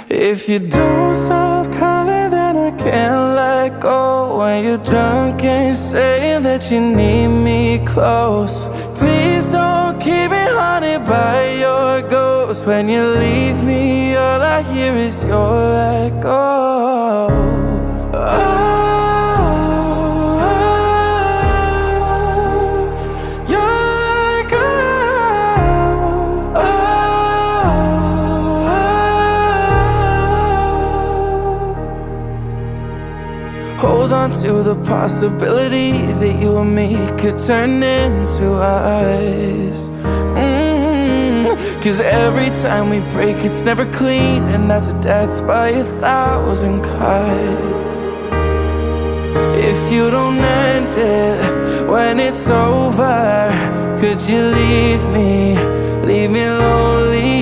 If you don't stop calling, then I can't let go. When you're drunk, can't say that you need me close. Please don't keep me haunted by your ghost. When you leave me, all I hear is your echo. Hold on to the possibility that you and me could turn into us. Cause every time we break it's never clean, and that's a death by 1,000 cuts. If you don't end it when it's over, could you leave me lonely